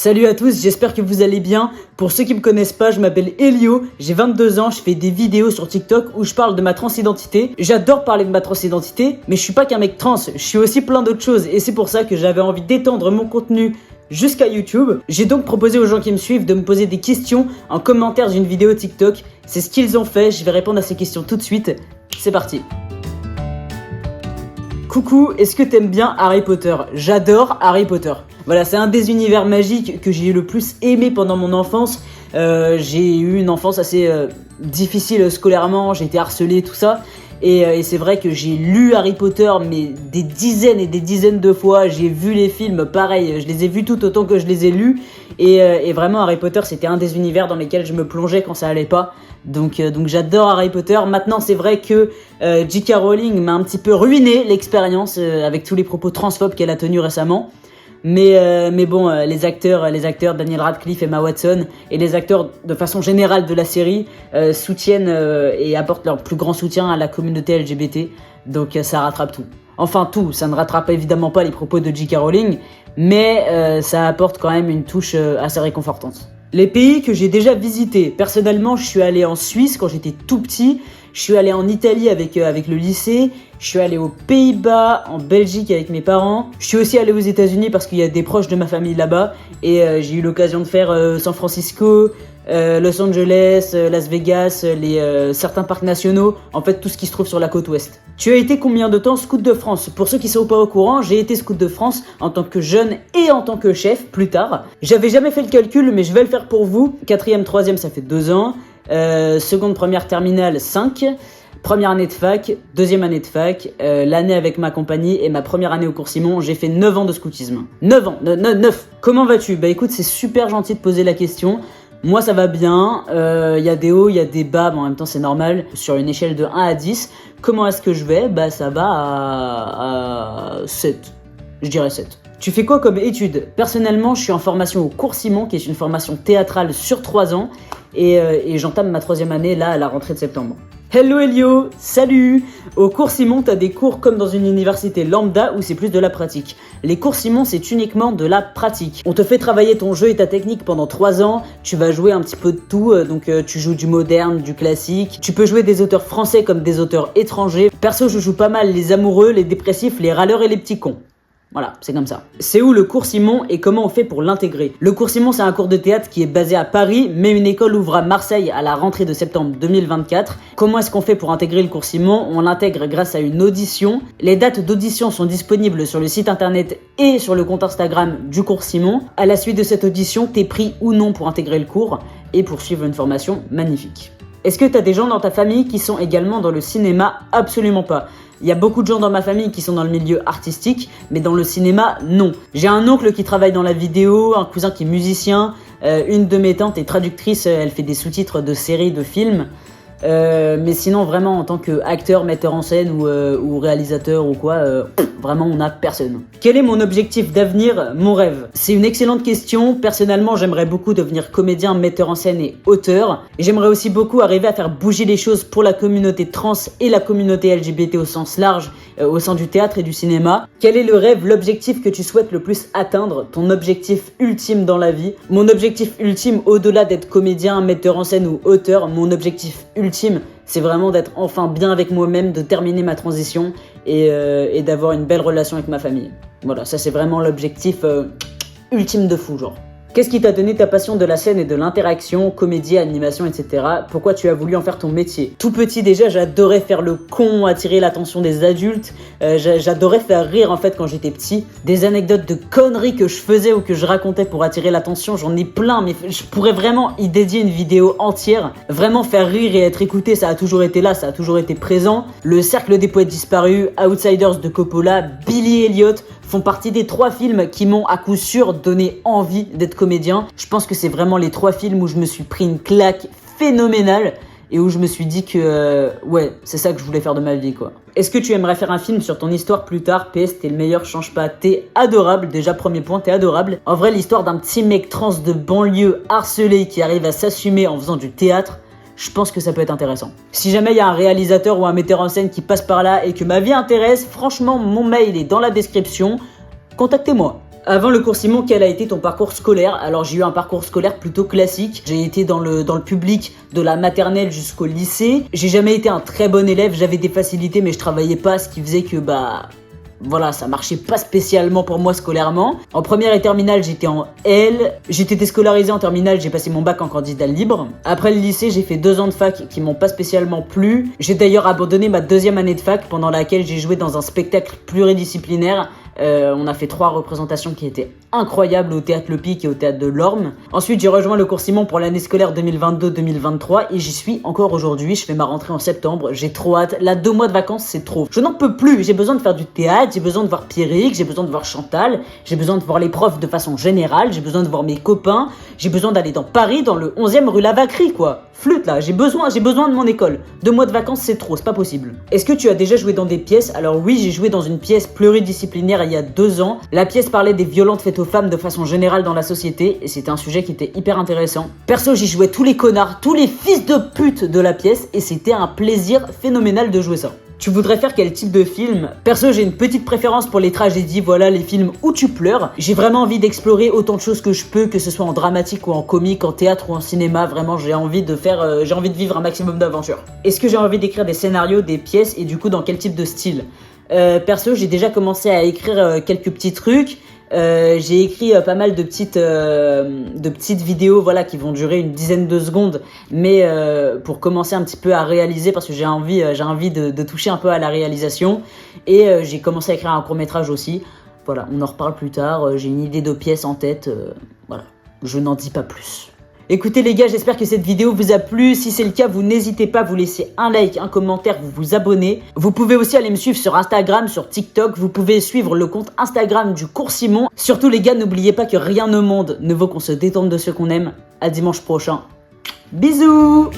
Salut à tous, j'espère que vous allez bien. Pour ceux qui me connaissent pas, je m'appelle Elio, j'ai 22 ans, je fais des vidéos sur TikTok où je parle de ma transidentité. J'adore parler de ma transidentité, mais je suis pas qu'un mec trans, je suis aussi plein d'autres choses et c'est pour ça que j'avais envie d'étendre mon contenu jusqu'à YouTube. J'ai donc proposé aux gens qui me suivent de me poser des questions en commentaire d'une vidéo TikTok. C'est ce qu'ils ont fait, je vais répondre à ces questions tout de suite. C'est parti. Coucou, est-ce que t'aimes bien Harry Potter? J'adore Harry Potter. Voilà, c'est un des univers magiques que j'ai le plus aimé pendant mon enfance. J'ai eu une enfance assez difficile scolairement, j'ai été harcelé, tout ça. Et c'est vrai que j'ai lu Harry Potter, mais des dizaines et des dizaines de fois. J'ai vu les films, pareil, je les ai vus tout autant que je les ai lus. Et vraiment, Harry Potter, c'était un des univers dans lesquels je me plongeais quand ça allait pas. Donc j'adore Harry Potter. Maintenant, c'est vrai que J.K. Rowling m'a un petit peu ruiné l'expérience avec tous les propos transphobes qu'elle a tenus récemment. Mais bon, les acteurs Daniel Radcliffe et Emma Watson et les acteurs de façon générale de la série soutiennent et apportent leur plus grand soutien à la communauté LGBT. Donc ça rattrape tout. Enfin tout, ça ne rattrape évidemment pas les propos de J.K. Rowling, mais ça apporte quand même une touche assez réconfortante. Les pays que j'ai déjà visités, personnellement je suis allé en Suisse quand j'étais tout petit, je suis allé en Italie avec le lycée, je suis allé aux Pays-Bas, en Belgique avec mes parents, je suis aussi allé aux États-Unis parce qu'il y a des proches de ma famille là-bas et j'ai eu l'occasion de faire San Francisco, Los Angeles, Las Vegas, certains parcs nationaux, en fait tout ce qui se trouve sur la côte ouest. Tu as été combien de temps scout de France? Pour ceux qui sont pas au courant, j'ai été scout de France en tant que jeune et en tant que chef plus tard. J'avais jamais fait le calcul mais je vais le faire pour vous. 4e, 3e ça fait 2 ans, seconde, première, terminale 5, première année de fac, deuxième année de fac, l'année avec ma compagnie et ma première année au cours Simon, j'ai fait 9 ans de scoutisme. 9 ans, 9. Comment vas-tu? Bah écoute, c'est super gentil de poser la question. Moi ça va bien, y a des hauts, il y a des bas, mais en même temps c'est normal. Sur une échelle de 1 à 10, comment est-ce que je vais? Bah ça va à 7, je dirais 7. Tu fais quoi comme études? Personnellement, je suis en formation au cours Simon, qui est une formation théâtrale sur 3 ans, et j'entame ma 3e année là à la rentrée de septembre. Hello Elio, salut! Au cours Simon, t'as des cours comme dans une université lambda où c'est plus de la pratique. Les cours Simon, c'est uniquement de la pratique. On te fait travailler ton jeu et ta technique pendant 3 ans, tu vas jouer un petit peu de tout, donc tu joues du moderne, du classique. Tu peux jouer des auteurs français comme des auteurs étrangers. Perso, je joue pas mal les amoureux, les dépressifs, les râleurs et les petits cons. Voilà, c'est comme ça. C'est où le cours Simon et comment on fait pour l'intégrer? Le cours Simon, c'est un cours de théâtre qui est basé à Paris, mais une école ouvre à Marseille à la rentrée de septembre 2024. Comment est-ce qu'on fait pour intégrer le cours Simon? On l'intègre grâce à une audition. Les dates d'audition sont disponibles sur le site internet et sur le compte Instagram du cours Simon. À la suite de cette audition, t'es pris ou non pour intégrer le cours et pour suivre une formation magnifique. Est-ce que t'as des gens dans ta famille qui sont également dans le cinéma? Absolument pas. Il y a beaucoup de gens dans ma famille qui sont dans le milieu artistique, mais dans le cinéma, non. J'ai un oncle qui travaille dans la vidéo, un cousin qui est musicien, une de mes tantes est traductrice, elle fait des sous-titres de séries, de films. Mais sinon, vraiment, en tant qu'acteur, metteur en scène ou réalisateur ou quoi, vraiment, on n'a personne. Quel est mon objectif d'avenir, mon rêve? C'est une excellente question. Personnellement, j'aimerais beaucoup devenir comédien, metteur en scène et auteur. Et j'aimerais aussi beaucoup arriver à faire bouger les choses pour la communauté trans et la communauté LGBT au sens large, au sein du théâtre et du cinéma. Quel est le rêve, l'objectif que tu souhaites le plus atteindre? Ton objectif ultime dans la vie? Mon objectif ultime, au-delà d'être comédien, metteur en scène ou auteur, mon objectif ultime, c'est vraiment d'être enfin bien avec moi-même, de terminer ma transition et d'avoir une belle relation avec ma famille. Voilà, ça c'est vraiment l'objectif ultime de fou, genre. Qu'est-ce qui t'a donné ta passion de la scène et de l'interaction, comédie, animation, etc. Pourquoi tu as voulu en faire ton métier? Tout petit déjà, j'adorais faire le con, attirer l'attention des adultes. J'adorais faire rire en fait quand j'étais petit. Des anecdotes de conneries que je faisais ou que je racontais pour attirer l'attention, j'en ai plein, mais je pourrais vraiment y dédier une vidéo entière. Vraiment faire rire et être écouté, ça a toujours été là, ça a toujours été présent. Le Cercle des Poètes Disparus, Outsiders de Coppola, Billy Elliot font partie des 3 films qui m'ont à coup sûr donné envie d'être comédien. Je pense que c'est vraiment les 3 films où je me suis pris une claque phénoménale et où je me suis dit que ouais, c'est ça que je voulais faire de ma vie, quoi. Est-ce que tu aimerais faire un film sur ton histoire plus tard? PS, t'es le meilleur, change pas, t'es adorable. Déjà, premier point, t'es adorable. En vrai, l'histoire d'un petit mec trans de banlieue harcelé qui arrive à s'assumer en faisant du théâtre, je pense que ça peut être intéressant. Si jamais il y a un réalisateur ou un metteur en scène qui passe par là et que ma vie intéresse, franchement, mon mail est dans la description. Contactez-moi. Avant le cours Simon, quel a été ton parcours scolaire? Alors j'ai eu un parcours scolaire plutôt classique. J'ai été dans le public de la maternelle jusqu'au lycée. J'ai jamais été un très bon élève, j'avais des facilités mais je travaillais pas, ce qui faisait que voilà, ça marchait pas spécialement pour moi scolairement. En première et terminale, j'étais en L. J'ai été scolarisé en terminale, j'ai passé mon bac en candidat libre. Après le lycée, j'ai fait 2 ans de fac qui m'ont pas spécialement plu. J'ai d'ailleurs abandonné ma 2e année de fac pendant laquelle j'ai joué dans un spectacle pluridisciplinaire. On a fait 3 représentations qui étaient incroyables au Théâtre Le Pic et au Théâtre de l'Orme. Ensuite, j'ai rejoint le cours Simon pour l'année scolaire 2022-2023 et j'y suis encore aujourd'hui. Je fais ma rentrée en septembre, j'ai trop hâte. Là, 2 mois de vacances, c'est trop. Je n'en peux plus, j'ai besoin de faire du théâtre, j'ai besoin de voir Pierrick, j'ai besoin de voir Chantal, j'ai besoin de voir les profs de façon générale, j'ai besoin de voir mes copains, j'ai besoin d'aller dans Paris, dans le 11e rue Lavacry, quoi. Flûte là, j'ai besoin de mon école. 2 mois de vacances, c'est trop, c'est pas possible. Est-ce que tu as déjà joué dans des pièces? Alors oui, j'ai joué dans une pièce pluridisciplinaire il y a 2 ans. La pièce parlait des violences faites aux femmes de façon générale dans la société et c'était un sujet qui était hyper intéressant. Perso, j'y jouais tous les connards, tous les fils de pute de la pièce et c'était un plaisir phénoménal de jouer ça. Tu voudrais faire quel type de film? Perso, j'ai une petite préférence pour les tragédies, voilà, les films où tu pleures. J'ai vraiment envie d'explorer autant de choses que je peux, que ce soit en dramatique ou en comique, en théâtre ou en cinéma. Vraiment, j'ai envie de vivre un maximum d'aventures. Est-ce que j'ai envie d'écrire des scénarios, des pièces et du coup dans quel type de style? Perso, j'ai déjà commencé à écrire quelques petits trucs. J'ai écrit pas mal de petites vidéos, voilà, qui vont durer une dizaine de secondes, mais pour commencer un petit peu à réaliser, parce que j'ai envie de toucher un peu à la réalisation, et j'ai commencé à écrire un court-métrage aussi. Voilà, on en reparle plus tard. J'ai une idée de pièce en tête. Voilà, je n'en dis pas plus. Écoutez les gars, j'espère que cette vidéo vous a plu. Si c'est le cas, vous n'hésitez pas à vous laisser un like, un commentaire, vous abonner. Vous pouvez aussi aller me suivre sur Instagram, sur TikTok. Vous pouvez suivre le compte Instagram du cours Simon. Surtout les gars, n'oubliez pas que rien au monde ne vaut qu'on se détende de ce qu'on aime. À dimanche prochain. Bisous!